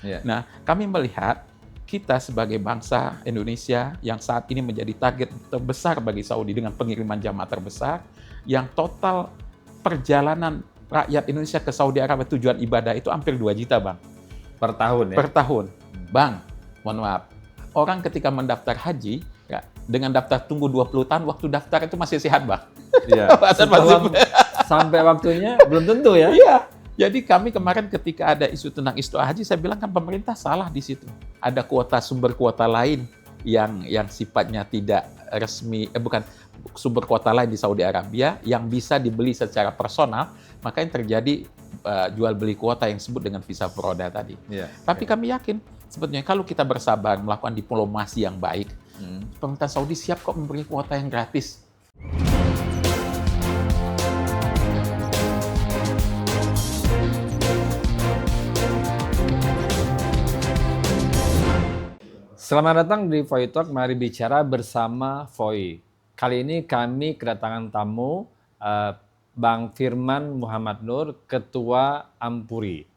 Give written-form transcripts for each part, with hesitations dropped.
Ya. Nah, kami melihat kita sebagai bangsa Indonesia yang saat ini menjadi target terbesar bagi Saudi dengan pengiriman jamaah terbesar, yang total perjalanan rakyat Indonesia ke Saudi Arabia tujuan ibadah itu hampir 2 juta, Bang. Per tahun ya? Per tahun. Bang, mohon maaf. Orang ketika mendaftar haji, ya, dengan daftar tunggu 20 tahun, waktu daftar itu masih sehat, Bang. Iya. Sampai waktunya belum tentu ya? Iya. Jadi kami kemarin ketika ada isu tentang istilah haji, saya bilang kan pemerintah salah di situ. Ada sumber kuota lain yang sifatnya tidak resmi, bukan sumber kuota lain di Saudi Arabia yang bisa dibeli secara personal, maka yang terjadi jual beli kuota yang disebut dengan visa furoda tadi. Yeah. Tapi kami yakin sebetulnya kalau kita bersabar melakukan diplomasi yang baik, pemerintah Saudi siap kok memberi kuota yang gratis. Selamat datang di Voi Talk, mari bicara bersama Voi. Kali ini kami kedatangan tamu Bang Firman Muhammad Nur, Ketua Ampuri.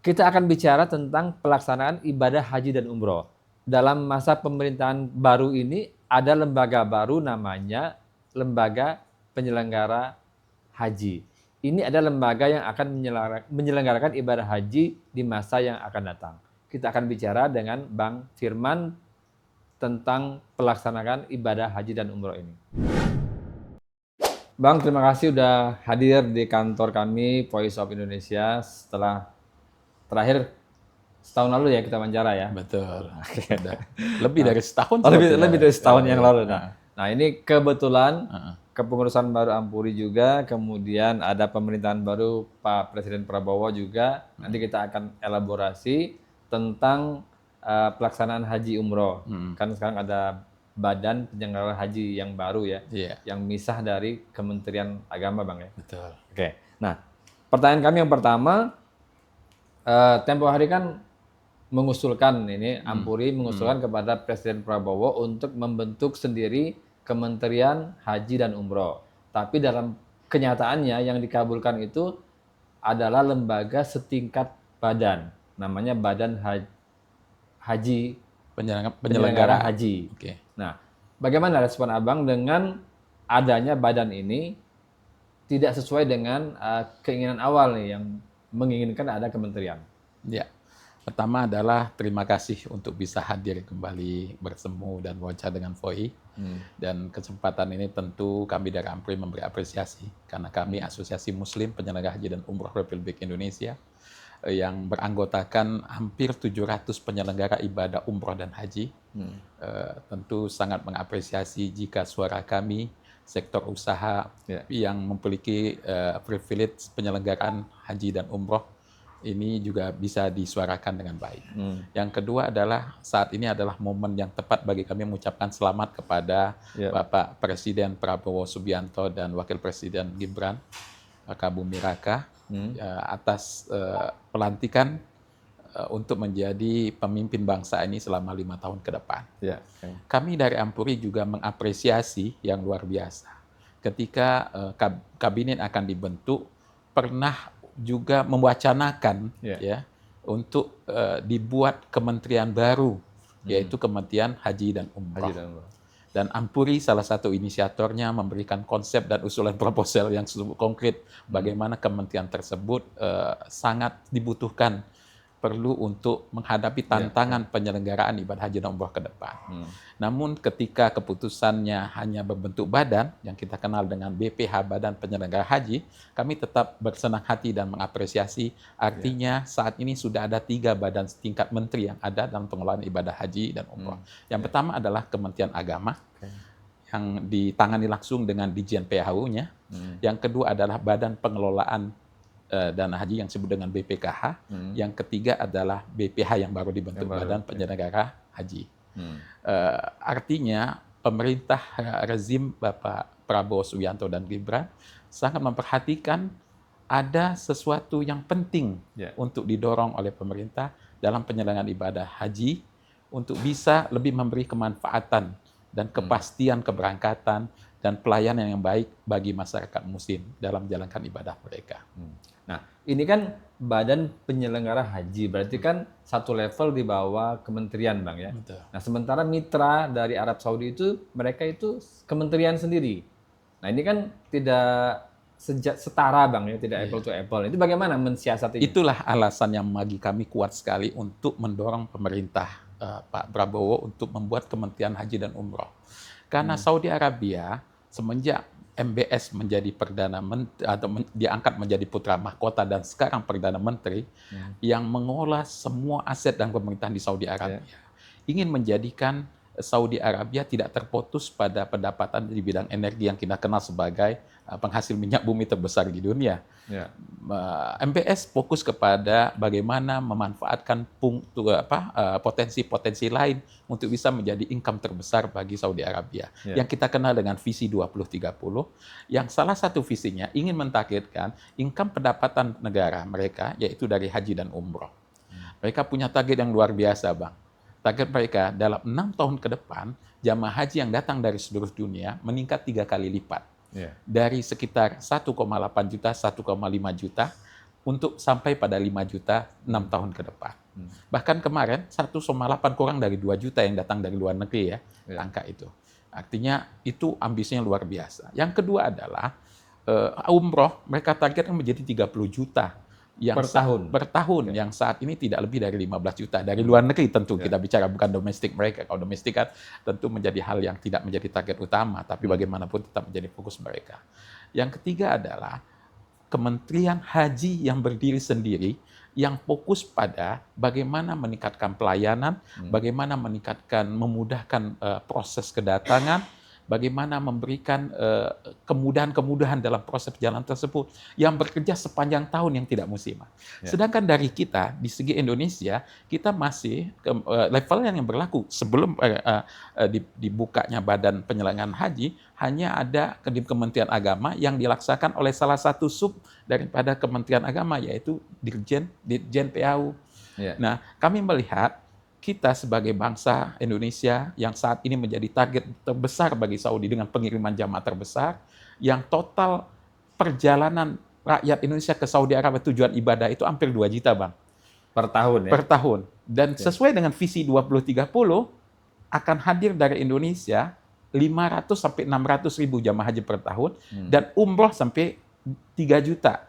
Kita akan bicara tentang pelaksanaan ibadah haji dan umroh. Dalam masa pemerintahan baru ini ada lembaga baru namanya Lembaga Penyelenggara Haji. Ini adalah lembaga yang akan menyelenggarakan ibadah haji di masa yang akan datang. Kita akan bicara dengan Bang Firman tentang pelaksanaan ibadah haji dan umroh ini. Bang, terima kasih sudah hadir di kantor kami, Voice of Indonesia, setelah terakhir setahun lalu ya kita wawancara ya. Betul. Lebih dari setahun. Lebih dari setahun yang lalu. Nah, ini kebetulan kepengurusan baru Ampuri juga, kemudian ada pemerintahan baru Pak Presiden Prabowo juga. Nanti kita akan elaborasi tentang pelaksanaan haji umroh. Kan sekarang ada Badan Penyelenggara Haji yang baru ya, yang misah dari Kementerian Agama, Bang ya. Betul. Oke. Nah, pertanyaan kami yang pertama, tempo hari kan mengusulkan ini, Ampuri mengusulkan kepada Presiden Prabowo untuk membentuk sendiri Kementerian Haji dan Umroh. Tapi dalam kenyataannya yang dikabulkan itu adalah lembaga setingkat badan. Namanya Badan Haji Penyelenggara Haji. Okay. Nah, bagaimana respon Abang dengan adanya badan ini tidak sesuai dengan keinginan awal nih yang menginginkan ada kementerian? Ya, pertama adalah terima kasih untuk bisa hadir kembali bersemu dan wawancara dengan Voi. Dan kesempatan ini tentu kami dari Ampuri memberi apresiasi karena kami Asosiasi Muslim Penyelenggara Haji dan Umroh Republik Indonesia yang beranggotakan hampir 700 penyelenggara ibadah umroh dan haji. Tentu sangat mengapresiasi jika suara kami, sektor usaha yang memiliki privilege penyelenggaraan haji dan umroh, ini juga bisa disuarakan dengan baik. Yang kedua adalah saat ini adalah momen yang tepat bagi kami mengucapkan selamat kepada Bapak Presiden Prabowo Subianto dan Wakil Presiden Gibran Raka-Buming Raka atas pelantikan untuk menjadi pemimpin bangsa ini selama 5 tahun ke depan. Kami dari Ampuri juga mengapresiasi yang luar biasa. Ketika kabinet akan dibentuk, pernah juga mewacanakan untuk dibuat kementerian baru, yaitu Kementerian Haji dan Umroh. Dan Ampuri salah satu inisiatornya memberikan konsep dan usulan proposal yang konkret bagaimana kementerian tersebut sangat dibutuhkan, perlu untuk menghadapi tantangan penyelenggaraan ibadah haji dan umroh ke depan. Namun ketika keputusannya hanya berbentuk badan yang kita kenal dengan BPH, Badan Penyelenggara Haji, kami tetap bersenang hati dan mengapresiasi. Artinya saat ini sudah ada 3 badan setingkat menteri yang ada dalam pengelolaan ibadah haji dan umroh. Yang pertama adalah Kementerian Agama, yang ditangani langsung dengan Ditjen PHU-nya. Yang kedua adalah Badan Pengelolaan Dana Haji yang disebut dengan BPKH. Yang ketiga adalah BPH yang baru dibentuk, Badan Penyelenggara Haji. Artinya pemerintah rezim Bapak Prabowo Subianto dan Gibran sangat memperhatikan ada sesuatu yang penting untuk didorong oleh pemerintah dalam penyelenggaraan ibadah haji untuk bisa lebih memberi kemanfaatan dan kepastian keberangkatan dan pelayanan yang baik bagi masyarakat muslim dalam menjalankan ibadah mereka. Nah, ini kan Badan Penyelenggara Haji. Berarti kan satu level di bawah kementerian, Bang ya. Betul. Nah, sementara mitra dari Arab Saudi itu mereka itu kementerian sendiri. Nah, ini kan tidak setara, Bang ya, tidak apple to apple. Itu bagaimana mensiasatinya? Itulah alasan yang bagi kami kuat sekali untuk mendorong pemerintah Pak Prabowo untuk membuat Kementerian Haji dan Umroh. Karena Saudi Arabia semenjak MBS menjadi perdana menteri atau diangkat menjadi putra mahkota dan sekarang perdana menteri yang mengolah semua aset dan pemerintahan di Saudi Arabia, ingin menjadikan Saudi Arabia tidak terputus pada pendapatan di bidang energi yang kita kenal sebagai penghasil minyak bumi terbesar di dunia. MBS fokus kepada bagaimana memanfaatkan potensi-potensi lain untuk bisa menjadi income terbesar bagi Saudi Arabia. Yang kita kenal dengan visi 2030, yang salah satu visinya ingin mentargetkan income pendapatan negara mereka, yaitu dari haji dan umroh. Mereka punya target yang luar biasa, Bang. Target mereka dalam 6 tahun ke depan, jamaah haji yang datang dari seluruh dunia meningkat 3 kali lipat. Dari sekitar 1,8 juta, 1,5 juta, untuk sampai pada 5 juta 6 tahun ke depan. Bahkan kemarin 1,8 kurang dari 2 juta yang datang dari luar negeri ya, angka itu. Artinya itu ambisinya luar biasa. Yang kedua adalah umroh, mereka targetkan menjadi 30 juta. Yang per tahun yang saat ini tidak lebih dari 15 juta dari luar negeri tentu kita bicara, bukan domestik mereka. Kalau domestik kan tentu menjadi hal yang tidak menjadi target utama, tapi bagaimanapun tetap menjadi fokus mereka. Yang ketiga adalah Kementerian Haji yang berdiri sendiri yang fokus pada bagaimana meningkatkan pelayanan, bagaimana memudahkan proses kedatangan, bagaimana memberikan kemudahan-kemudahan dalam proses perjalanan tersebut yang bekerja sepanjang tahun yang tidak musiman. Sedangkan dari kita, di segi Indonesia, kita masih level yang berlaku sebelum dibukanya Badan Penyelenggaraan Haji, hanya ada di Kementerian Agama yang dilaksanakan oleh salah satu sub daripada Kementerian Agama, yaitu Ditjen PAU. Nah, kami melihat kita sebagai bangsa Indonesia yang saat ini menjadi target terbesar bagi Saudi dengan pengiriman jamaah terbesar, yang total perjalanan rakyat Indonesia ke Saudi Arabia tujuan ibadah itu hampir 2 juta, Bang. Per tahun ya? Per tahun. Dan sesuai dengan visi 2030, akan hadir dari Indonesia 500 sampai 600 ribu jamaah haji per tahun, dan umroh sampai 3 juta.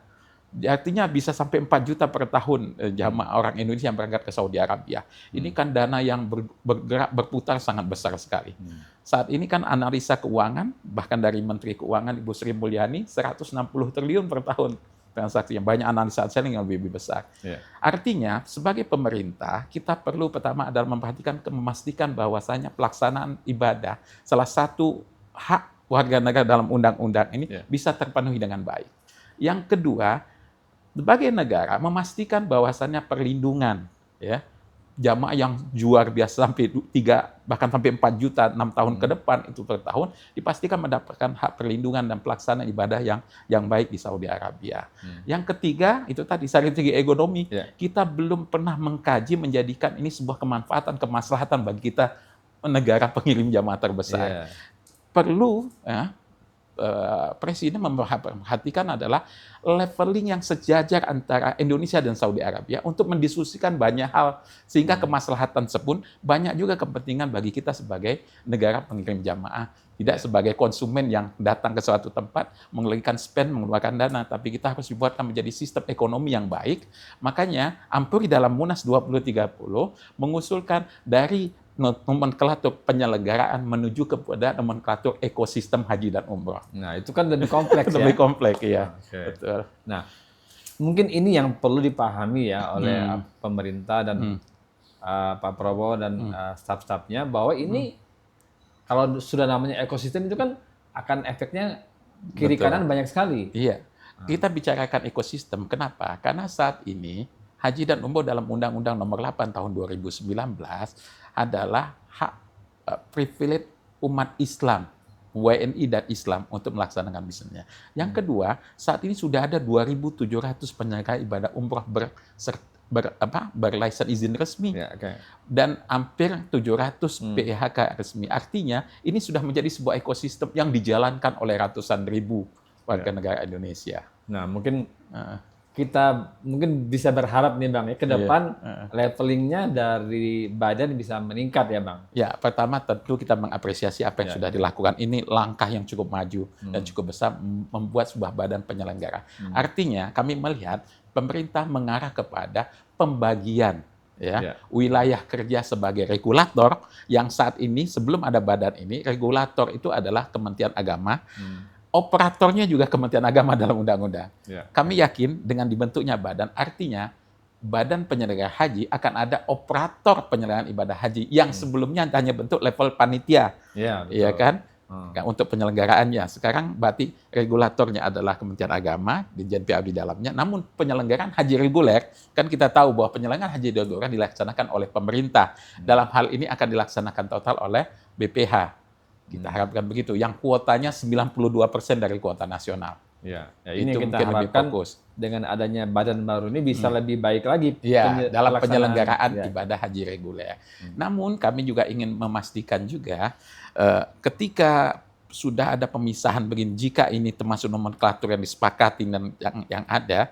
Artinya bisa sampai 4 juta per tahun jamaah orang Indonesia yang berangkat ke Saudi Arabia. Ini kan dana yang bergerak berputar sangat besar sekali. Saat ini kan analisa keuangan, bahkan dari Menteri Keuangan Ibu Sri Mulyani, 160 triliun per tahun transaksi, yang banyak analisa selling yang lebih besar. Artinya sebagai pemerintah kita perlu pertama adalah memastikan bahwasanya pelaksanaan ibadah, salah satu hak warga negara dalam undang-undang ini bisa terpenuhi dengan baik. Yang kedua, sebagai negara memastikan bahwasannya perlindungan jamaah yang luar biasa sampai 3 bahkan sampai 4 juta 6 tahun ke depan itu per tahun dipastikan mendapatkan hak perlindungan dan pelaksanaan ibadah yang baik di Saudi Arabia. Yang ketiga itu tadi dari segi ekonomi, kita belum pernah mengkaji menjadikan ini sebuah kemanfaatan, kemaslahatan bagi kita negara pengirim jamaah terbesar. Perlu Presiden memperhatikan adalah leveling yang sejajar antara Indonesia dan Saudi Arabia untuk mendiskusikan banyak hal, sehingga kemaslahatan tersebut banyak juga kepentingan bagi kita sebagai negara pengirim jamaah, tidak sebagai konsumen yang datang ke suatu tempat mengeluarkan spend, mengeluarkan dana, tapi kita harus dibuatkan menjadi sistem ekonomi yang baik. Makanya Ampuri dalam Munas 2030 mengusulkan dari nomenklatur penyelenggaraan menuju kepada nomenklatur ekosistem haji dan umroh. Nah, itu kan lebih kompleks ya. Lebih kompleks ya. Betul. Nah, mungkin ini yang perlu dipahami ya oleh pemerintah dan Pak Prabowo dan staf-stafnya, bahwa ini kalau sudah namanya ekosistem itu kan akan efeknya kiri kanan banyak sekali. Iya. Kita bicarakan ekosistem. Kenapa? Karena saat ini haji dan umroh dalam Undang-Undang Nomor 8 Tahun 2019 adalah hak privilege umat Islam, WNI dan Islam untuk melaksanakan bisnisnya. Yang kedua, saat ini sudah ada 2.700 penyelenggara ibadah umroh berlisensi izin resmi, dan hampir 700 PHK resmi. Artinya ini sudah menjadi sebuah ekosistem yang dijalankan oleh ratusan ribu warga negara Indonesia. Nah, mungkin kita mungkin bisa berharap nih Bang ya ke depan levelingnya dari badan bisa meningkat ya Bang? Ya, pertama tentu kita mengapresiasi apa yang sudah dilakukan. Ini langkah yang cukup maju dan cukup besar membuat sebuah badan penyelenggara. Artinya kami melihat pemerintah mengarah kepada pembagian wilayah kerja sebagai regulator yang saat ini sebelum ada badan ini, regulator itu adalah Kementerian Agama. Operatornya juga Kementerian Agama dalam undang-undang. Kami yakin dengan dibentuknya badan, artinya badan penyelenggara haji akan ada operator penyelenggaraan ibadah haji yang sebelumnya hanya bentuk level panitia, ya kan? Untuk penyelenggaraannya. Sekarang berarti regulatornya adalah Kementerian Agama, Ditjen PA di dalamnya. Namun penyelenggaraan haji reguler, kan kita tahu bahwa penyelenggaraan haji reguler dilaksanakan oleh pemerintah. Dalam hal ini akan dilaksanakan total oleh BPH. Kita harapkan begitu. Yang kuotanya 92% dari kuota nasional. Ya, ini itu kita harapkan dengan adanya badan baru ini bisa lebih baik lagi dalam penyelenggaraan ibadah haji reguler. Namun kami juga ingin memastikan juga ketika sudah ada pemisahan begini, jika ini termasuk nomenklatur yang disepakati dan yang ada,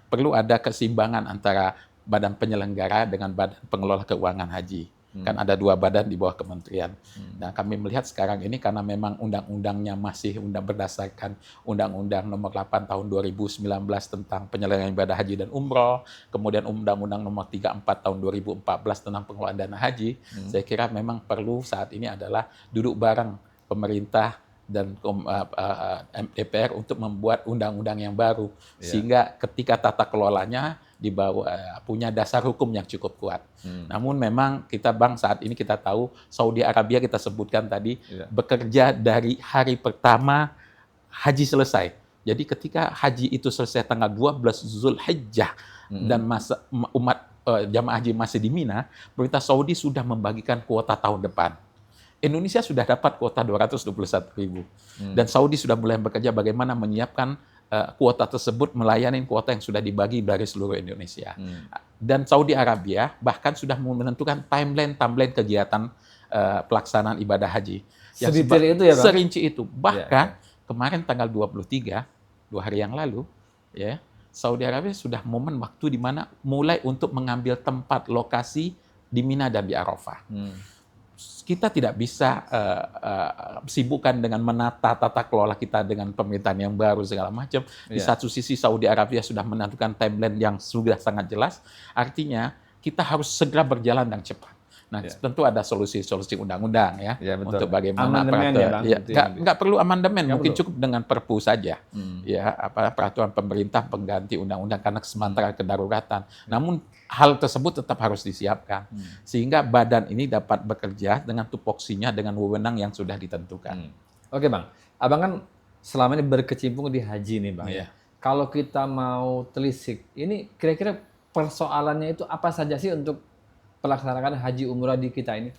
perlu ada keseimbangan antara badan penyelenggara dengan badan pengelola keuangan haji. Kan ada dua badan di bawah kementerian. Nah, kami melihat sekarang ini karena memang undang-undangnya masih berdasarkan Undang-Undang Nomor 8 Tahun 2019 tentang penyelenggaraan ibadah haji dan umroh, kemudian Undang-Undang Nomor 34 Tahun 2014 tentang pengelolaan dana haji, saya kira memang perlu saat ini adalah duduk bareng pemerintah dan DPR untuk membuat undang-undang yang baru, sehingga ketika tata kelolanya punya dasar hukum yang cukup kuat. Namun memang kita saat ini kita tahu Saudi Arabia kita sebutkan tadi bekerja dari hari pertama haji selesai. Jadi ketika haji itu selesai tanggal 12 Zulhijjah dan umat jamaah haji masih di Mina, pemerintah Saudi sudah membagikan kuota tahun depan. Indonesia sudah dapat kuota 221.000 dan Saudi sudah mulai bekerja bagaimana menyiapkan kuota tersebut melayani kuota yang sudah dibagi dari seluruh Indonesia. Dan Saudi Arabia bahkan sudah menentukan timeline kegiatan pelaksanaan ibadah haji. Sedetail itu ya Bang? Serinci itu. Bahkan kemarin tanggal 23, 2 hari yang lalu, Saudi Arabia sudah momen waktu di mana mulai untuk mengambil tempat lokasi di Mina dan di Arafah. Kita tidak bisa sibukkan dengan menata tata kelola kita dengan pemerintahan yang baru segala macam. Di satu sisi Saudi Arabia sudah menentukan timeline yang sudah sangat jelas. Artinya kita harus segera berjalan dengan cepat. Nah, tentu ada solusi-solusi undang-undang untuk bagaimana nggak perlu amandemen, mungkin cukup dengan Perpu saja. Peraturan pemerintah pengganti undang-undang karena sementara kedaruratan. Namun hal tersebut tetap harus disiapkan sehingga badan ini dapat bekerja dengan tupoksinya dengan wewenang yang sudah ditentukan. Oke Bang, Abang kan selama ini berkecimpung di haji nih Bang. Kalau kita mau telisik, ini kira-kira persoalannya itu apa saja sih untuk pelaksanaan haji umrah di kita ini?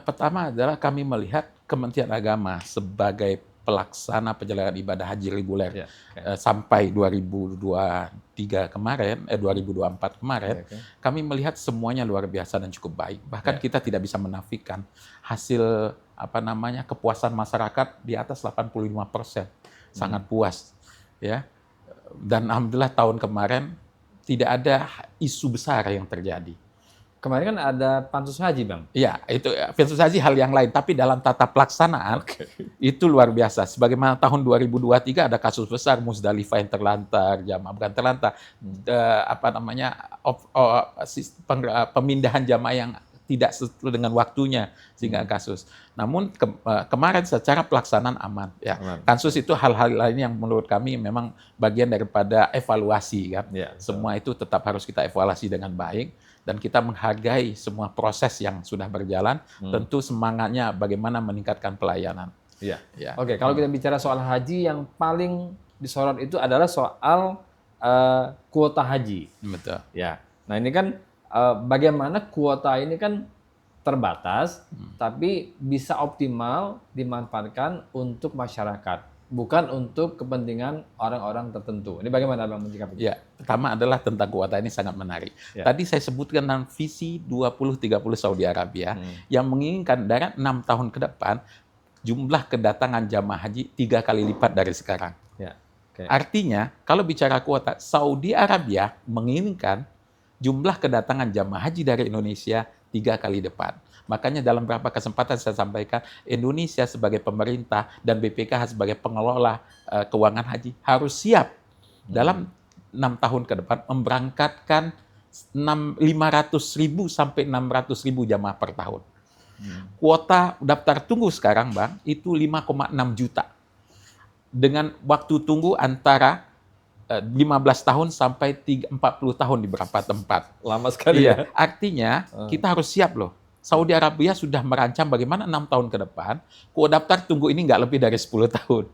Pertama adalah kami melihat Kementerian Agama sebagai pelaksana penyelenggaraan ibadah haji reguler sampai 2024 kemarin, kami melihat semuanya luar biasa dan cukup baik. Bahkan kita tidak bisa menafikan hasil kepuasan masyarakat di atas 85%, sangat puas, Dan alhamdulillah tahun kemarin tidak ada isu besar yang terjadi. Kemarin kan ada pansus haji, Bang. Iya, itu pansus haji hal yang lain. Tapi dalam tata pelaksanaan, itu luar biasa. Sebagaimana tahun 2023 ada kasus besar Musdalifah yang terlantar, jamaah bukan terlantar, pemindahan jamaah yang tidak sesuai dengan waktunya sehingga kasus. Namun kemarin secara pelaksanaan aman. Kasus itu hal-hal lain yang menurut kami memang bagian daripada evaluasi kan. Semua itu tetap harus kita evaluasi dengan baik. Dan kita menghargai semua proses yang sudah berjalan, tentu semangatnya bagaimana meningkatkan pelayanan. Oke, kalau kita bicara soal haji, yang paling disorot itu adalah soal kuota haji. Betul. Nah ini kan bagaimana kuota ini kan terbatas, tapi bisa optimal dimanfaatkan untuk masyarakat. Bukan untuk kepentingan orang-orang tertentu. Ini bagaimana Bang menyikapi? Pertama adalah tentang kuota ini sangat menarik. Tadi saya sebutkan tentang visi 2030 Saudi Arabia yang menginginkan dalam 6 tahun ke depan jumlah kedatangan jamaah haji 3 kali lipat dari sekarang. Artinya, kalau bicara kuota, Saudi Arabia menginginkan jumlah kedatangan jamaah haji dari Indonesia 3 kali depan. Makanya dalam beberapa kesempatan saya sampaikan, Indonesia sebagai pemerintah dan BPKH sebagai pengelola keuangan haji harus siap dalam 6 tahun ke depan memberangkatkan 500.000 sampai 600.000 jamaah per tahun. Kuota daftar tunggu sekarang, Bang, itu 5,6 juta. Dengan waktu tunggu antara 15 tahun sampai 40 tahun di beberapa tempat. Lama sekali ya. Artinya kita harus siap loh. Saudi Arabia sudah merancang bagaimana 6 tahun ke depan, kuota daftar tunggu ini nggak lebih dari 10 tahun.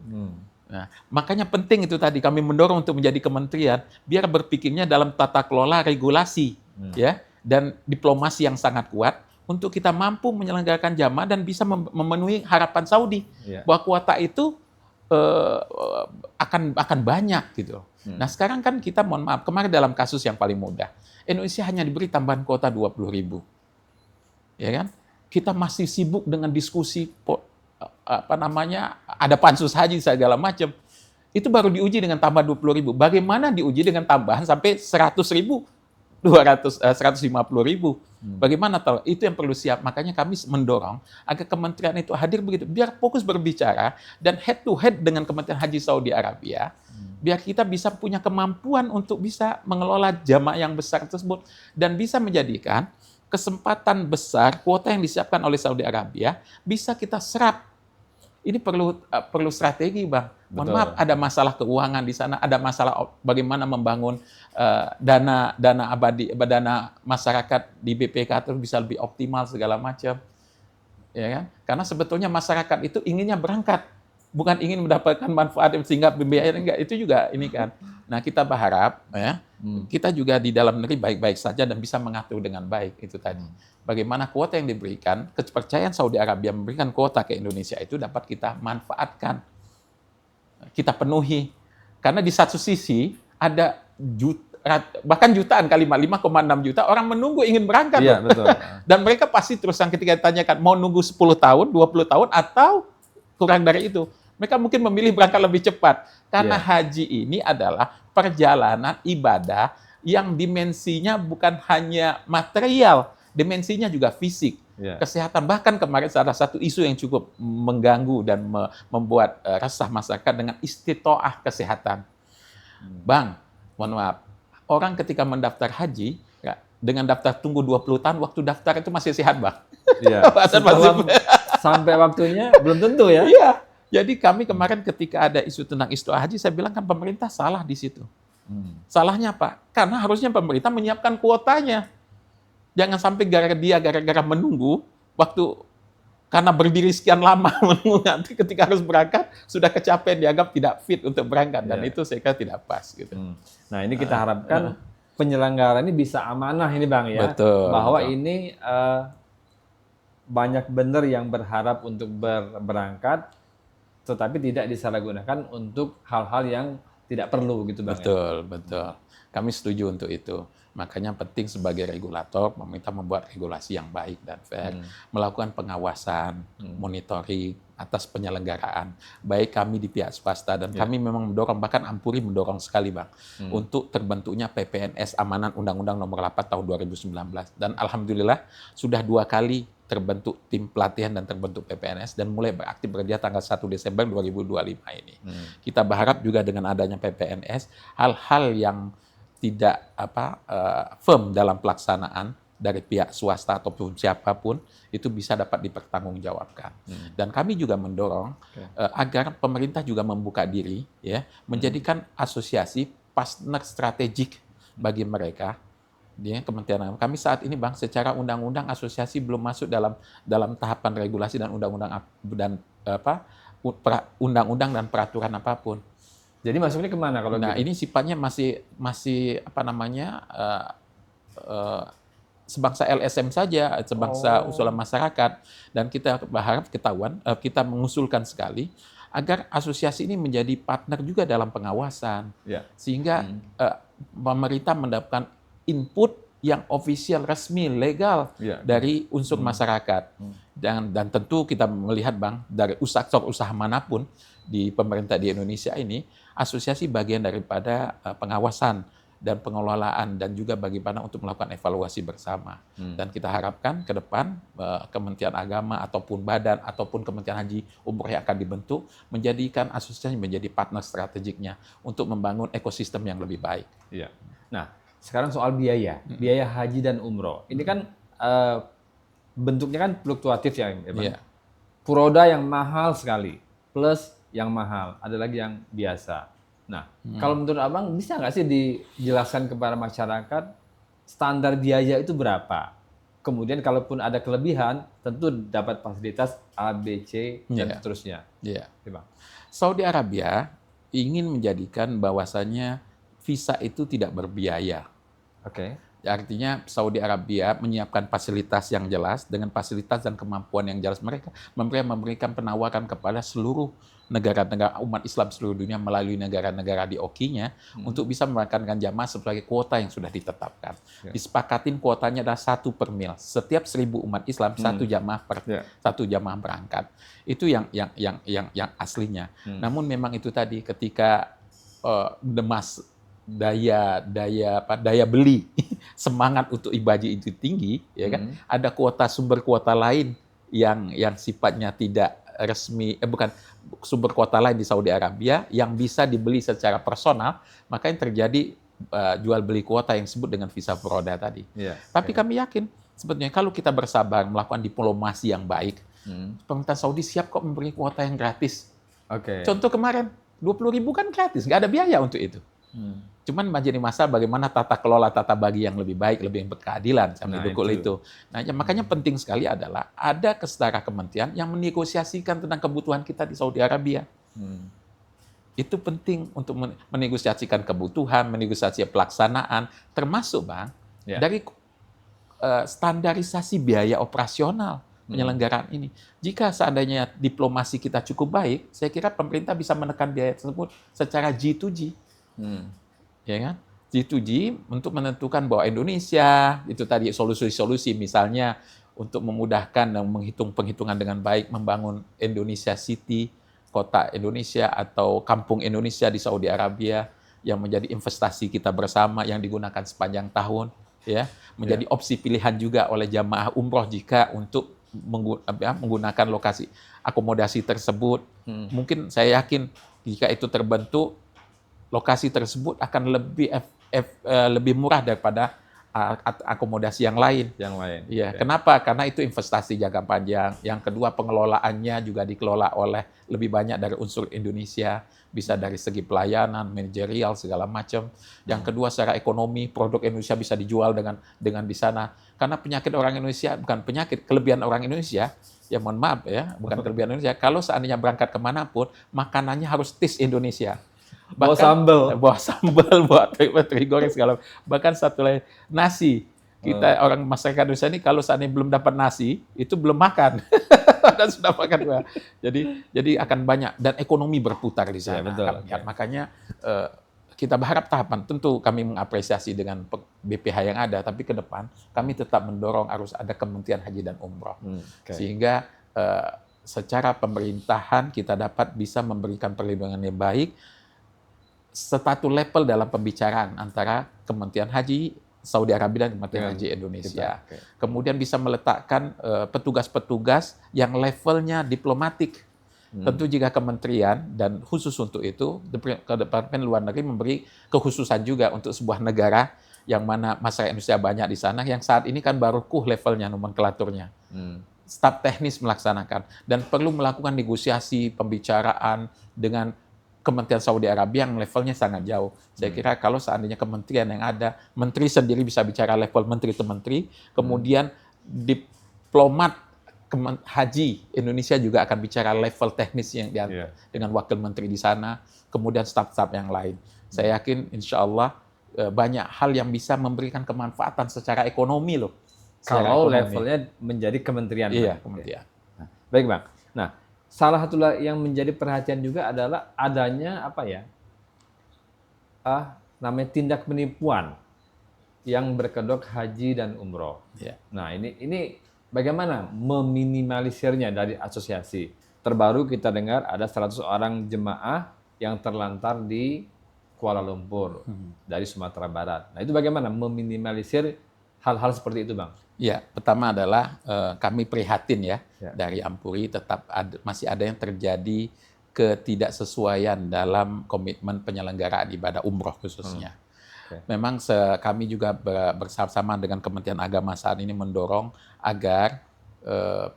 Nah, makanya penting itu tadi kami mendorong untuk menjadi kementerian, biar berpikirnya dalam tata kelola regulasi, ya, dan diplomasi yang sangat kuat, untuk kita mampu menyelenggarakan jamaah dan bisa memenuhi harapan Saudi bahwa kuota itu akan banyak gitu. Nah sekarang kan kita mohon maaf, kemarin dalam kasus yang paling mudah, Indonesia hanya diberi tambahan kuota 20.000, ya kan? Kita masih sibuk dengan diskusi ada pansus haji segala macam. Itu baru diuji dengan tambah 20.000. Bagaimana diuji dengan tambahan sampai 100.000? 150.000. Bagaimana tahu? Itu yang perlu siap. Makanya kami mendorong agar kementerian itu hadir begitu, biar fokus berbicara dan head to head dengan Kementerian Haji Saudi Arabia, biar kita bisa punya kemampuan untuk bisa mengelola jamaah yang besar tersebut dan bisa menjadikan kesempatan besar kuota yang disiapkan oleh Saudi Arabia bisa kita serap. Ini perlu strategi, Bang. Mohon maaf, ada masalah keuangan di sana, ada masalah bagaimana membangun dana abadi, dana masyarakat di BPK itu bisa lebih optimal segala macam, ya kan? Karena sebetulnya masyarakat itu inginnya berangkat, bukan ingin mendapatkan manfaat sehingga pembiayaan enggak. Itu juga ini kan. Nah, kita berharap ya, kita juga di dalam negeri baik-baik saja dan bisa mengatur dengan baik itu tadi. Bagaimana kuota yang diberikan, kepercayaan Saudi Arabia memberikan kuota ke Indonesia itu dapat kita manfaatkan, kita penuhi. Karena di satu sisi ada bahkan jutaan kali 5,6 juta orang menunggu ingin berangkat. Iya, betul. Dan mereka pasti terus ketika ditanyakan mau nunggu 10 tahun, 20 tahun atau kurang dari itu. Mereka mungkin memilih berangkat lebih cepat. Karena haji ini adalah perjalanan ibadah yang dimensinya bukan hanya material, dimensinya juga fisik, kesehatan. Bahkan kemarin ada satu isu yang cukup mengganggu dan membuat resah masyarakat dengan istitoah kesehatan. Bang, mohon maaf, orang ketika mendaftar haji, ya, dengan daftar tunggu 20 tahun, waktu daftar itu masih sehat, Bang. Iya. Sampai waktunya belum tentu ya. Iya. Jadi kami kemarin ketika ada isu tentang istitoah haji, saya bilang kan pemerintah salah di situ. Salahnya apa? Karena harusnya pemerintah menyiapkan kuotanya. Jangan sampai gara-gara menunggu waktu karena berdiri sekian lama menunggu, nanti ketika harus berangkat sudah kecapean, dianggap tidak fit untuk berangkat, dan itu saya kira tidak pas gitu. Nah, ini kita harapkan penyelenggara ini bisa amanah ini, Bang, ya. Betul. Bahwa ini banyak benar yang berharap untuk berangkat tetapi tidak disalahgunakan untuk hal-hal yang tidak perlu gitu, Bang. Betul. Kami setuju untuk itu. Makanya penting sebagai regulator, pemerintah membuat regulasi yang baik dan fair, melakukan pengawasan, monitoring atas penyelenggaraan, baik kami di pihak swasta dan kami memang mendorong, bahkan Ampuri mendorong sekali, Bang, untuk terbentuknya PPNS Amanat Undang-Undang Nomor 8 Tahun 2019. Dan alhamdulillah sudah 2 kali terbentuk tim pelatihan dan terbentuk PPNS dan mulai beraktif bekerja tanggal 1 Desember 2025 ini. Kita berharap juga dengan adanya PPNS, hal-hal yang tidak firm dalam pelaksanaan dari pihak swasta ataupun siapapun itu bisa dapat dipertanggungjawabkan. Dan kami juga mendorong agar pemerintah juga membuka diri, ya, menjadikan asosiasi partner strategik bagi mereka. Dia Kementerian kami saat ini, Bang, secara undang-undang asosiasi belum masuk dalam tahapan regulasi dan undang-undang dan peraturan apapun. Jadi masuknya kemana kalau Nah, gitu? ini sifatnya masih sebangsa LSM saja, sebangsa usulan masyarakat, dan kita berharap kita mengusulkan sekali agar asosiasi ini menjadi partner juga dalam pengawasan, sehingga pemerintah mendapatkan input yang ofisial, resmi, legal dari unsur masyarakat. Dan tentu kita melihat, Bang, dari sektor usaha manapun di pemerintah di Indonesia ini, Asosiasi bagian daripada pengawasan dan pengelolaan dan juga bagaimana untuk melakukan evaluasi bersama. Dan kita harapkan ke depan Kementerian Agama ataupun badan ataupun Kementerian Haji Umroh yang akan dibentuk menjadikan asosiasi menjadi partner strategiknya untuk membangun ekosistem yang lebih baik. Iya. Nah, sekarang soal biaya haji dan umroh. Ini kan bentuknya kan fluktuatif ya, Bang. Iya. Furoda yang mahal sekali, plus yang mahal, ada lagi yang biasa. Nah, kalau menurut Abang, bisa nggak sih dijelaskan kepada masyarakat standar biaya itu berapa? Kemudian kalaupun ada kelebihan, tentu dapat fasilitas A, B, C, dan seterusnya. Iya. Ya, Bang. Saudi Arabia ingin menjadikan bahwasannya visa itu tidak berbiaya. Oke. Artinya Saudi Arabia menyiapkan fasilitas yang jelas, dengan fasilitas dan kemampuan yang jelas mereka memberikan penawaran kepada seluruh negara-negara umat Islam seluruh dunia melalui negara-negara di okinya untuk bisa memberangkatkan jamaah sebagai kuota yang sudah ditetapkan. Disepakatin kuotanya adalah 1/1000. Setiap 1000 umat Islam satu jamaah berangkat. Itu yang aslinya. Namun memang itu tadi ketika daya beli semangat untuk ibadah itu tinggi, ya kan? Ada sumber kuota lain yang sifatnya tidak resmi, bukan sumber kuota lain di Saudi Arabia yang bisa dibeli secara personal, maka yang terjadi jual beli kuota yang disebut dengan visa furoda tadi. Tapi kami yakin sebetulnya kalau kita bersabar melakukan diplomasi yang baik, pemerintah Saudi siap kok memberi kuota yang gratis. Contoh kemarin 20.000 kan gratis, nggak ada biaya untuk itu. Cuman menjadi masalah bagaimana tata kelola, tata bagi yang lebih baik, lebih berkeadilan sampai itu. Nah, makanya penting sekali adalah ada setara kementerian yang menegosiasikan tentang kebutuhan kita di Saudi Arabia. Itu penting untuk menegosiasikan kebutuhan, menegosiasi pelaksanaan, termasuk Bang, dari standarisasi biaya operasional penyelenggaraan ini. Jika seandainya diplomasi kita cukup baik, saya kira pemerintah bisa menekan biaya tersebut secara G2G. Ya kan? G2G untuk menentukan bahwa Indonesia itu tadi solusi-solusi misalnya untuk memudahkan dan menghitung penghitungan dengan baik membangun Indonesia City, kota Indonesia atau kampung Indonesia di Saudi Arabia yang menjadi investasi kita bersama yang digunakan sepanjang tahun, ya, menjadi opsi pilihan juga oleh jamaah umroh jika untuk menggunakan lokasi akomodasi tersebut. Mungkin saya yakin jika itu terbentuk lokasi tersebut akan lebih murah daripada akomodasi yang lain. Iya. Kenapa? Karena itu investasi jangka panjang. Yang kedua, pengelolaannya juga dikelola oleh lebih banyak dari unsur Indonesia, bisa dari segi pelayanan, manajerial segala macam. Yang kedua, secara ekonomi produk Indonesia bisa dijual dengan di sana. Karena penyakit orang Indonesia bukan penyakit, kelebihan orang Indonesia. Ya mohon maaf ya, bukan kelebihan Indonesia. Kalau seandainya berangkat kemanapun, makanannya harus taste Indonesia. Bawa sambal, bawa teri goreng segala. Bahkan satu lagi nasi. Kita orang masyarakat Indonesia ini kalau seandainya belum dapat nasi, itu belum makan. Dan sudah makan. Jadi akan banyak dan ekonomi berputar di sana. Makanya kita berharap tahapan, tentu kami mengapresiasi dengan BPH yang ada, tapi ke depan kami tetap mendorong harus ada Kementerian Haji dan Umroh. Sehingga secara pemerintahan kita dapat bisa memberikan perlindungan yang baik, satu level dalam pembicaraan antara Kementerian Haji Saudi Arabia dan Kementerian Haji Indonesia. Kemudian bisa meletakkan petugas-petugas yang levelnya diplomatik. Tentu jika kementerian dan khusus untuk itu, Departemen Luar Negeri memberi kekhususan juga untuk sebuah negara yang mana masyarakat Indonesia banyak di sana, yang saat ini kan baru levelnya, nomenklaturnya. Staf teknis melaksanakan dan perlu melakukan negosiasi, pembicaraan dengan Kementerian Saudi Arabia yang levelnya sangat jauh. Saya kira kalau seandainya kementerian yang ada, menteri sendiri bisa bicara level menteri ke menteri, kemudian diplomat haji Indonesia juga akan bicara level teknis yang dengan wakil menteri di sana, kemudian staf-staf yang lain. Saya yakin insya Allah banyak hal yang bisa memberikan kemanfaatan secara ekonomi loh. Kalau levelnya menjadi kementerian. Iya, kementerian. Nah, baik Bang. Nah, salah satu yang menjadi perhatian juga adalah adanya namanya tindak penipuan yang berkedok haji dan umroh. Nah, ini bagaimana meminimalisirnya dari asosiasi? Terbaru kita dengar ada 100 orang jemaah yang terlantar di Kuala Lumpur dari Sumatera Barat. Nah, itu bagaimana meminimalisir hal-hal seperti itu, Bang? Ya, pertama adalah kami prihatin ya, Ya. dari Ampuri tetap masih ada yang terjadi ketidaksesuaian dalam komitmen penyelenggaraan ibadah umroh khususnya. Oke. Memang kami juga bersama dengan Kementerian Agama saat ini mendorong agar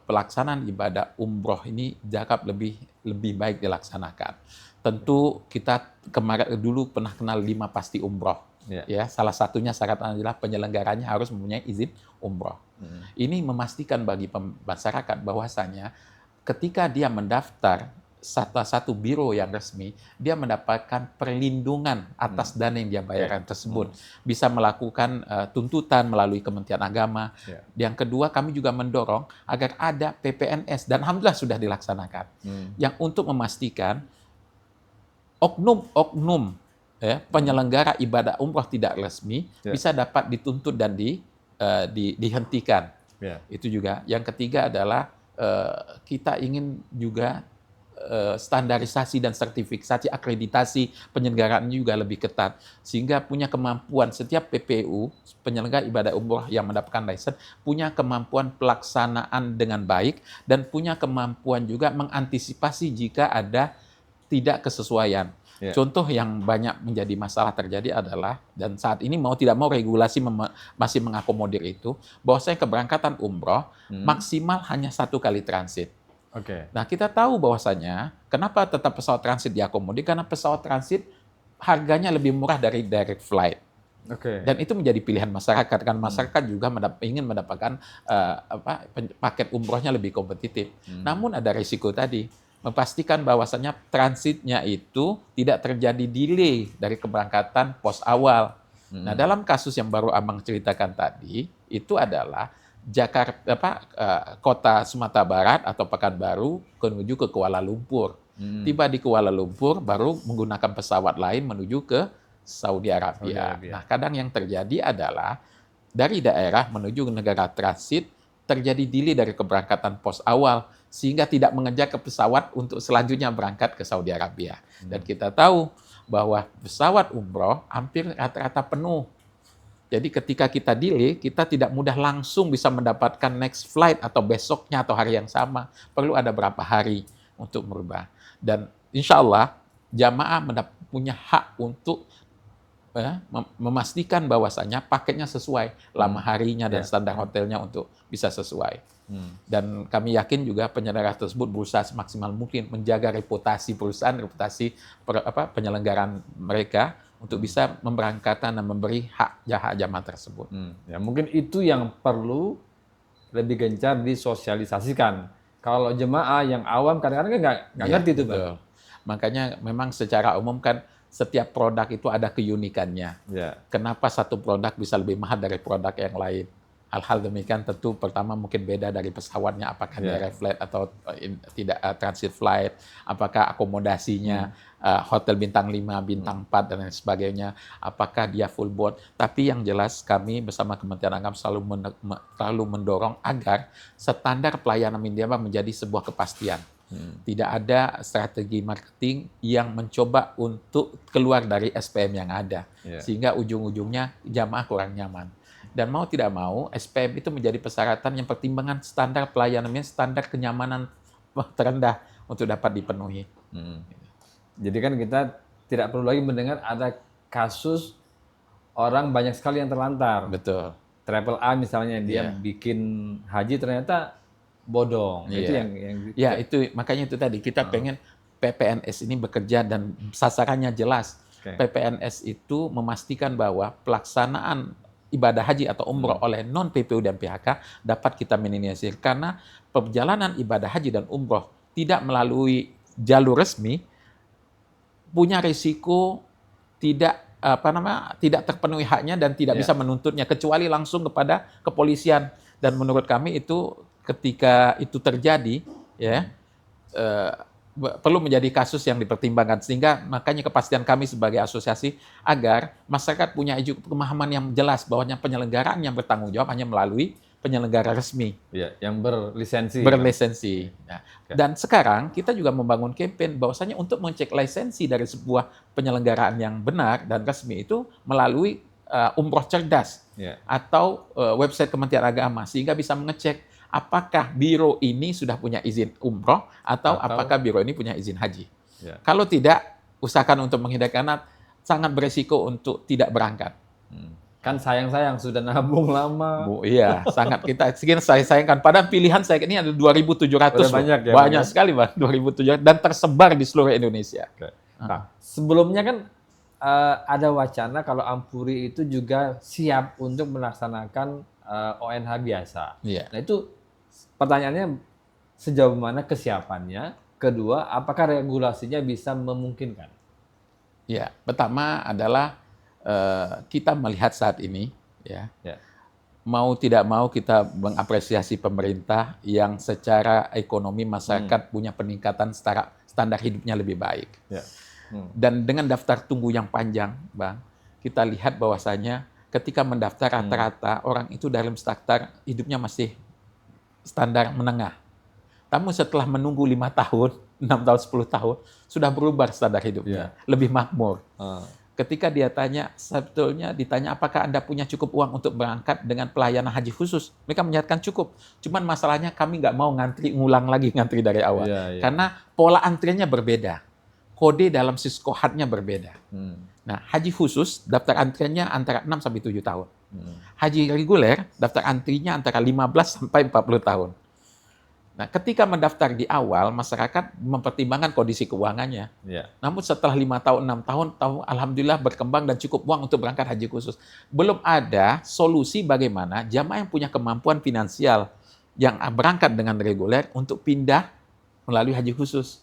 pelaksanaan ibadah umroh ini jakap lebih baik dilaksanakan. Tentu kita kemarin dulu pernah kenal 5 pasti umroh. Ya, salah satunya syarat adalah penyelenggaranya harus mempunyai izin umroh. Ini memastikan bagi masyarakat bahwasanya ketika dia mendaftar satu biro yang resmi, dia mendapatkan perlindungan atas dana yang dia bayarkan tersebut. Bisa melakukan tuntutan melalui Kementerian Agama. Yang kedua, kami juga mendorong agar ada PPNS, dan alhamdulillah sudah dilaksanakan. Yang untuk memastikan oknum-oknum penyelenggara ibadah umroh tidak resmi bisa dapat dituntut dan dihentikan. Itu juga. Yang ketiga adalah kita ingin juga standarisasi dan sertifikasi akreditasi penyelenggaraan juga lebih ketat, sehingga punya kemampuan setiap PPU penyelenggara ibadah umroh yang mendapatkan lisensi punya kemampuan pelaksanaan dengan baik dan punya kemampuan juga mengantisipasi jika ada tidak kesesuaian. Contoh yang banyak menjadi masalah terjadi adalah, dan saat ini mau tidak mau regulasi masih mengakomodir itu, bahwasanya keberangkatan umroh maksimal hanya 1 kali transit. Nah, kita tahu bahwasanya kenapa tetap pesawat transit diakomodir, karena pesawat transit harganya lebih murah dari direct flight. Dan itu menjadi pilihan masyarakat, kan masyarakat juga ingin mendapatkan paket umrohnya lebih kompetitif. Namun ada risiko tadi, memastikan bahwasannya transitnya itu tidak terjadi delay dari keberangkatan pos awal. Nah, dalam kasus yang baru Abang ceritakan tadi, itu adalah kota Sumatera Barat atau Pekanbaru menuju ke Kuala Lumpur. Tiba di Kuala Lumpur, baru menggunakan pesawat lain menuju ke Saudi Arabia. Nah, kadang yang terjadi adalah dari daerah menuju ke negara transit terjadi delay dari keberangkatan pos awal, sehingga tidak mengejar ke pesawat untuk selanjutnya berangkat ke Saudi Arabia. Dan kita tahu bahwa pesawat umroh hampir rata-rata penuh. Jadi ketika kita delay, kita tidak mudah langsung bisa mendapatkan next flight atau besoknya atau hari yang sama. Perlu ada berapa hari untuk merubah. Dan insya Allah jamaah punya hak untuk memastikan bahwasannya paketnya sesuai lama harinya dan standar hotelnya untuk bisa sesuai. Dan kami yakin juga penyelenggara tersebut berusaha semaksimal mungkin menjaga reputasi perusahaan, reputasi penyelenggaraan mereka untuk bisa memberangkatkan dan memberi hak jamaah tersebut. Ya, mungkin itu yang perlu lebih gencar disosialisasikan. Kalau jemaah yang awam kadang-kadang nggak ngerti itu, Bang. Makanya memang secara umum kan setiap produk itu ada keunikannya. Kenapa satu produk bisa lebih mahal dari produk yang lain? Hal-hal demikian tentu pertama mungkin beda dari pesawatnya, apakah direct flight atau tidak transit flight, apakah akomodasinya hotel bintang 5, bintang 4 dan lain sebagainya, apakah dia full board. Tapi yang jelas kami bersama Kementerian Agama selalu mendorong agar standar pelayanan minimal menjadi sebuah kepastian. Tidak ada strategi marketing yang mencoba untuk keluar dari SPM yang ada, sehingga ujung-ujungnya jamaah kurang nyaman. Dan mau tidak mau, SPM itu menjadi persyaratan yang pertimbangan standar pelayanannya, standar kenyamanan terendah untuk dapat dipenuhi. Jadi kan kita tidak perlu lagi mendengar ada kasus orang banyak sekali yang terlantar. Betul. Travel A misalnya, dia bikin haji ternyata bodong. Itu yang itu makanya itu tadi kita pengen PPNS ini bekerja dan sasarannya jelas. PPNS itu memastikan bahwa pelaksanaan ibadah haji atau umroh oleh non PPU dan PHK dapat kita minimalisir, karena perjalanan ibadah haji dan umroh tidak melalui jalur resmi punya risiko tidak terpenuhi haknya dan tidak bisa menuntutnya kecuali langsung kepada kepolisian. Dan menurut kami itu ketika itu terjadi perlu menjadi kasus yang dipertimbangkan, sehingga makanya kepastian kami sebagai asosiasi agar masyarakat punya pemahaman yang jelas bahwa penyelenggaraan yang bertanggung jawab hanya melalui penyelenggara resmi. Ya, yang berlisensi. Berlisensi. Nah, dan sekarang kita juga membangun campaign bahwasanya untuk mengecek lisensi dari sebuah penyelenggaraan yang benar dan resmi itu melalui umroh cerdas atau website Kementerian Agama, sehingga bisa mengecek apakah biro ini sudah punya izin umroh atau apakah biro ini punya izin haji. Kalau tidak, usahakan untuk menghindari karena sangat beresiko untuk tidak berangkat. Kan sayang-sayang sudah nabung lama. Iya, sangat kita saya sayangkan. Padahal pilihan saya ini ada 2.700. Banyak ya. Banyak sekali, Bang. 2.700 dan tersebar di seluruh Indonesia. Nah, sebelumnya kan ada wacana kalau Ampuri itu juga siap untuk melaksanakan ONH biasa. Nah, itu pertanyaannya sejauh mana kesiapannya? Kedua, apakah regulasinya bisa memungkinkan? Ya, pertama adalah kita melihat saat ini, mau tidak mau kita mengapresiasi pemerintah yang secara ekonomi masyarakat punya peningkatan standar hidupnya lebih baik. Dan dengan daftar tunggu yang panjang, Bang, kita lihat bahwasanya ketika mendaftar rata-rata orang itu dalam standar hidupnya masih standar menengah. Namun setelah menunggu 5 tahun, 6 tahun, 10 tahun, sudah berubah standar hidupnya, lebih makmur. Ketika dia sebetulnya ditanya apakah Anda punya cukup uang untuk berangkat dengan pelayanan haji khusus, mereka menyatakan cukup. Cuman masalahnya kami nggak mau ngulang lagi ngantri dari awal. Karena pola antriannya berbeda. Kode dalam Siskohatnya berbeda. Nah, haji khusus, daftar antriannya antara 6 sampai 7 tahun. Haji reguler, daftar antrinya antara 15 sampai 40 tahun. Nah, ketika mendaftar di awal, masyarakat mempertimbangkan kondisi keuangannya. Namun setelah 5 tahun, 6 tahun, alhamdulillah berkembang dan cukup uang untuk berangkat haji khusus. Belum ada solusi bagaimana jamaah yang punya kemampuan finansial yang berangkat dengan reguler untuk pindah melalui haji khusus.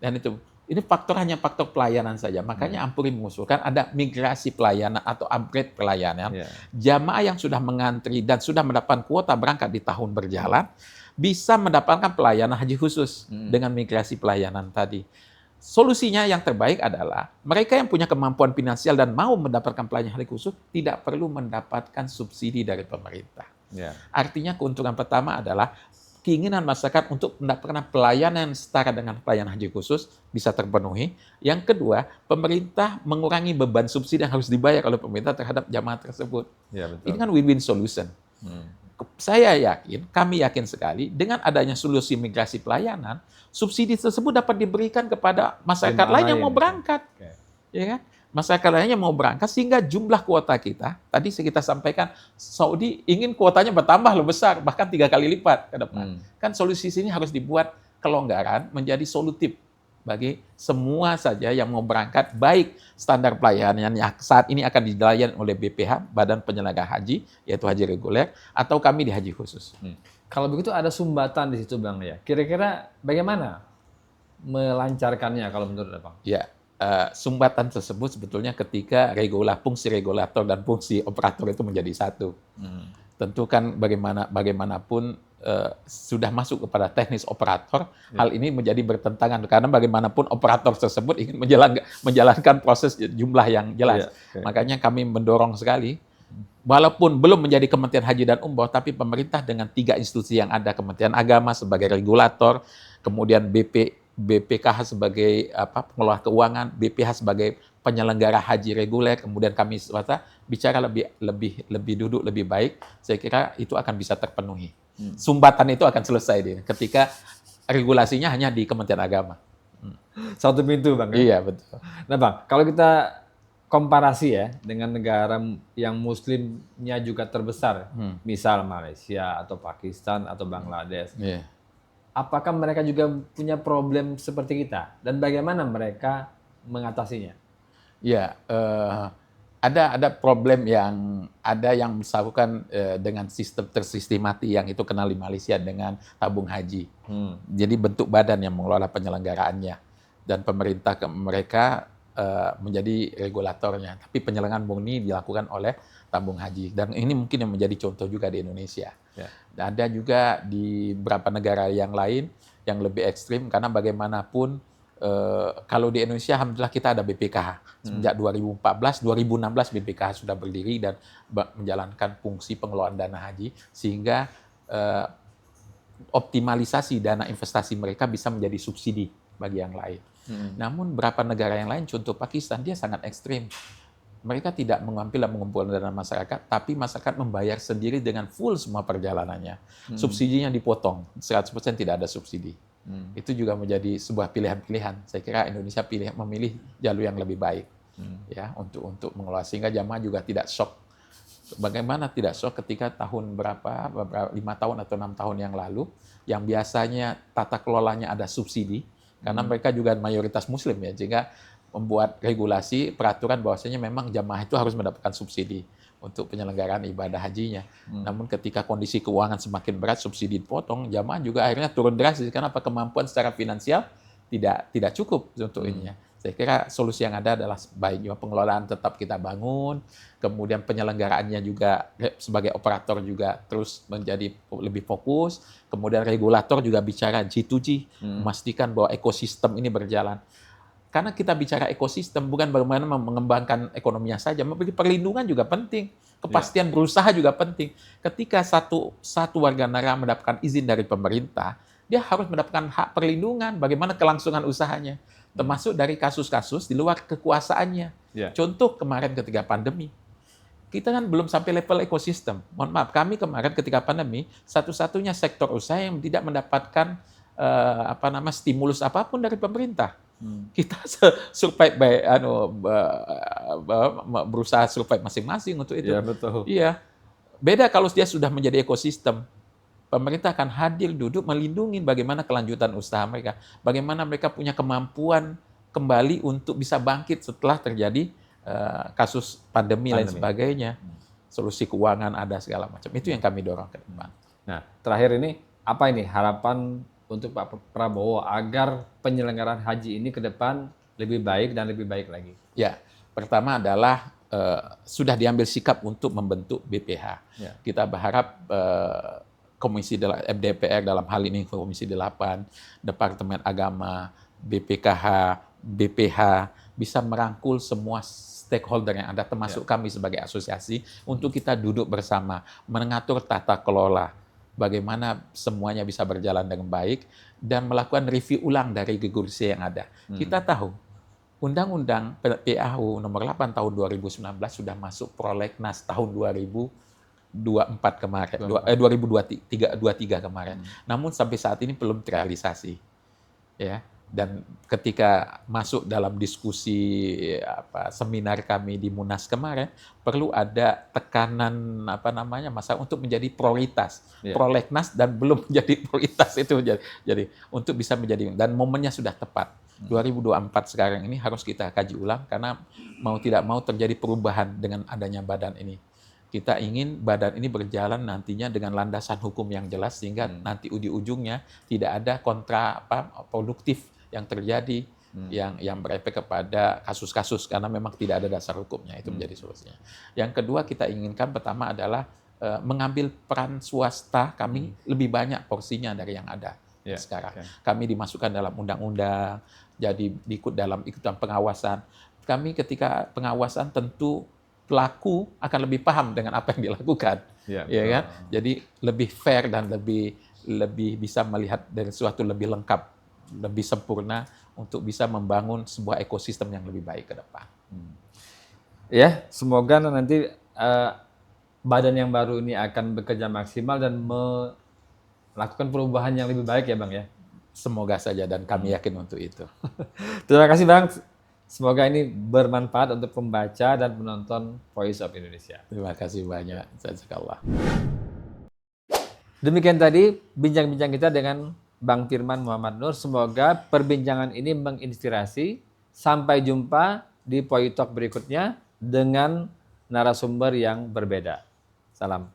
Dan ini hanya faktor pelayanan saja. Makanya Ampuri mengusulkan ada migrasi pelayanan atau upgrade pelayanan. Jamaah yang sudah mengantri dan sudah mendapatkan kuota berangkat di tahun berjalan, bisa mendapatkan pelayanan haji khusus dengan migrasi pelayanan tadi. Solusinya yang terbaik adalah mereka yang punya kemampuan finansial dan mau mendapatkan pelayanan haji khusus tidak perlu mendapatkan subsidi dari pemerintah. Artinya keuntungan pertama adalah keinginan masyarakat untuk mendapatkan pelayanan yang setara dengan pelayanan haji khusus bisa terpenuhi. Yang kedua, pemerintah mengurangi beban subsidi yang harus dibayar oleh pemerintah terhadap jamaah tersebut. Ini kan win-win solution. Saya yakin, kami yakin sekali, dengan adanya solusi migrasi pelayanan, subsidi tersebut dapat diberikan kepada masyarakat lain yang mau berangkat. Ya kan? Masyarakat lainnya mau berangkat, sehingga jumlah kuota kita, tadi kita sampaikan, Saudi ingin kuotanya bertambah lebih besar, bahkan 3 kali lipat ke depan. Kan solusi sini harus dibuat kelonggaran menjadi solutif bagi semua saja yang mau berangkat, baik standar pelayanan yang saat ini akan dilayani oleh BPH, Badan Penyelenggara Haji, yaitu haji reguler, atau kami di haji khusus. Kalau begitu ada sumbatan di situ, Bang, ya. Kira-kira bagaimana melancarkannya kalau menurut Abang? Ya, sumbatan tersebut sebetulnya ketika fungsi regulator dan fungsi operator itu menjadi satu. Tentu kan bagaimanapun sudah masuk kepada teknis operator, hal ini menjadi bertentangan karena bagaimanapun operator tersebut ingin menjalankan proses jumlah yang jelas. Makanya kami mendorong sekali, walaupun belum menjadi Kementerian Haji dan Umroh, tapi pemerintah dengan 3 institusi yang ada, Kementerian Agama sebagai regulator, kemudian BPKH sebagai pengelola keuangan, BPH sebagai penyelenggara haji reguler, kemudian kami swasta bicara lebih duduk lebih baik, saya kira itu akan bisa terpenuhi. Sumbatan itu akan selesai ketika regulasinya hanya di Kementerian Agama. Satu pintu, Bang. Iya, betul. Nah, Bang, kalau kita komparasi ya dengan negara yang muslimnya juga terbesar, misal Malaysia atau Pakistan atau Bangladesh, apakah mereka juga punya problem seperti kita? Dan bagaimana mereka mengatasinya? Ya, ada problem yang misalkan dengan sistem tersistemati yang itu kenal di Malaysia dengan tabung haji. Jadi bentuk badan yang mengelola penyelenggaraannya dan pemerintah mereka menjadi regulatornya. Tapi penyelenggaraan murni dilakukan oleh tabung haji dan ini mungkin yang menjadi contoh juga di Indonesia. Ada juga di beberapa negara yang lain yang lebih ekstrim karena bagaimanapun kalau di Indonesia, alhamdulillah kita ada BPKH. Sejak 2014, 2016 BPKH sudah berdiri dan menjalankan fungsi pengelolaan dana haji, sehingga eh, optimalisasi dana investasi mereka bisa menjadi subsidi bagi yang lain. Namun beberapa negara yang lain, contoh Pakistan, dia sangat ekstrim. Mereka tidak mengambil dan mengumpulkan dana masyarakat, tapi masyarakat membayar sendiri dengan full semua perjalanannya. Subsidinya dipotong, 100% tidak ada subsidi. Itu juga menjadi sebuah pilihan-pilihan. Saya kira Indonesia memilih jalur yang lebih baik ya untuk mengelola, sehingga jamaah juga tidak shock. Bagaimana tidak shock ketika tahun berapa 5 tahun atau 6 tahun yang lalu, yang biasanya tata kelolanya ada subsidi, karena mereka juga mayoritas Muslim ya, sehingga membuat regulasi peraturan bahwasanya memang jamaah itu harus mendapatkan subsidi untuk penyelenggaraan ibadah hajinya. Namun ketika kondisi keuangan semakin berat, subsidi dipotong, jamaah juga akhirnya turun drastis karena kemampuan secara finansial tidak cukup untuk ininya. Saya kira solusi yang ada adalah baiknya pengelolaan tetap kita bangun, kemudian penyelenggaraannya juga sebagai operator juga terus menjadi lebih fokus, kemudian regulator juga bicara G2G, memastikan bahwa ekosistem ini berjalan. Karena kita bicara ekosistem bukan bagaimana mengembangkan ekonominya saja, memberi perlindungan juga penting, kepastian berusaha juga penting. Ketika satu warga negara mendapatkan izin dari pemerintah, dia harus mendapatkan hak perlindungan, bagaimana kelangsungan usahanya, termasuk dari kasus-kasus di luar kekuasaannya. Contoh kemarin ketika pandemi, kita kan belum sampai level ekosistem. Mohon maaf, kami kemarin ketika pandemi, satu-satunya sektor usaha yang tidak mendapatkan stimulus apapun dari pemerintah. Kita survive berusaha survive masing-masing untuk itu. Iya, betul. Iya. Beda kalau dia sudah menjadi ekosistem. Pemerintah akan hadir duduk melindungi bagaimana kelanjutan usaha mereka. Bagaimana mereka punya kemampuan kembali untuk bisa bangkit setelah terjadi kasus pandemi lain sebagainya. Solusi keuangan ada segala macam. Itu yang kami dorong ke depan. Nah, terakhir ini apa ini harapan untuk Pak Prabowo agar penyelenggaraan haji ini ke depan lebih baik dan lebih baik lagi? Ya, pertama adalah sudah diambil sikap untuk membentuk BPH. Kita berharap Komisi DPR dalam hal ini Komisi 8, Departemen Agama, BPKH, BPH bisa merangkul semua stakeholder yang ada, termasuk kami sebagai asosiasi, untuk kita duduk bersama, mengatur tata kelola, bagaimana semuanya bisa berjalan dengan baik, dan melakukan review ulang dari regulasi yang ada. Kita tahu, Undang-Undang PAU nomor 8 tahun 2019 sudah masuk prolegnas tahun 2024 kemarin, 2023 kemarin. Namun sampai saat ini belum terrealisasi. Ya. Dan ketika masuk dalam diskusi seminar kami di Munas kemarin, perlu ada tekanan masa untuk menjadi prioritas. Prolegnas dan belum menjadi prioritas itu jadi untuk bisa menjadi, dan momennya sudah tepat. 2024 sekarang ini harus kita kaji ulang karena mau tidak mau terjadi perubahan dengan adanya badan ini. Kita ingin badan ini berjalan nantinya dengan landasan hukum yang jelas sehingga nanti ujung-ujungnya tidak ada produktif yang terjadi yang berefek kepada kasus-kasus karena memang tidak ada dasar hukumnya. Itu menjadi solusinya. Yang kedua kita inginkan pertama adalah mengambil peran swasta kami lebih banyak porsinya dari yang ada sekarang. Kami dimasukkan dalam undang-undang, jadi ikutan pengawasan. Kami ketika pengawasan tentu pelaku akan lebih paham dengan apa yang dilakukan, ya kan? Jadi lebih fair dan lebih bisa melihat dari sesuatu lebih lengkap, lebih sempurna untuk bisa membangun sebuah ekosistem yang lebih baik ke depan. Ya, semoga nanti badan yang baru ini akan bekerja maksimal dan melakukan perubahan yang lebih baik ya Bang ya. Semoga saja dan kami yakin untuk itu. Terima kasih Bang. Semoga ini bermanfaat untuk pembaca dan penonton Voice of Indonesia. Terima kasih banyak. Jazakallah. Demikian tadi bincang-bincang kita dengan Bang Firman Muhammad Nur. Semoga perbincangan ini menginspirasi. Sampai jumpa di Poi Talk berikutnya dengan narasumber yang berbeda. Salam.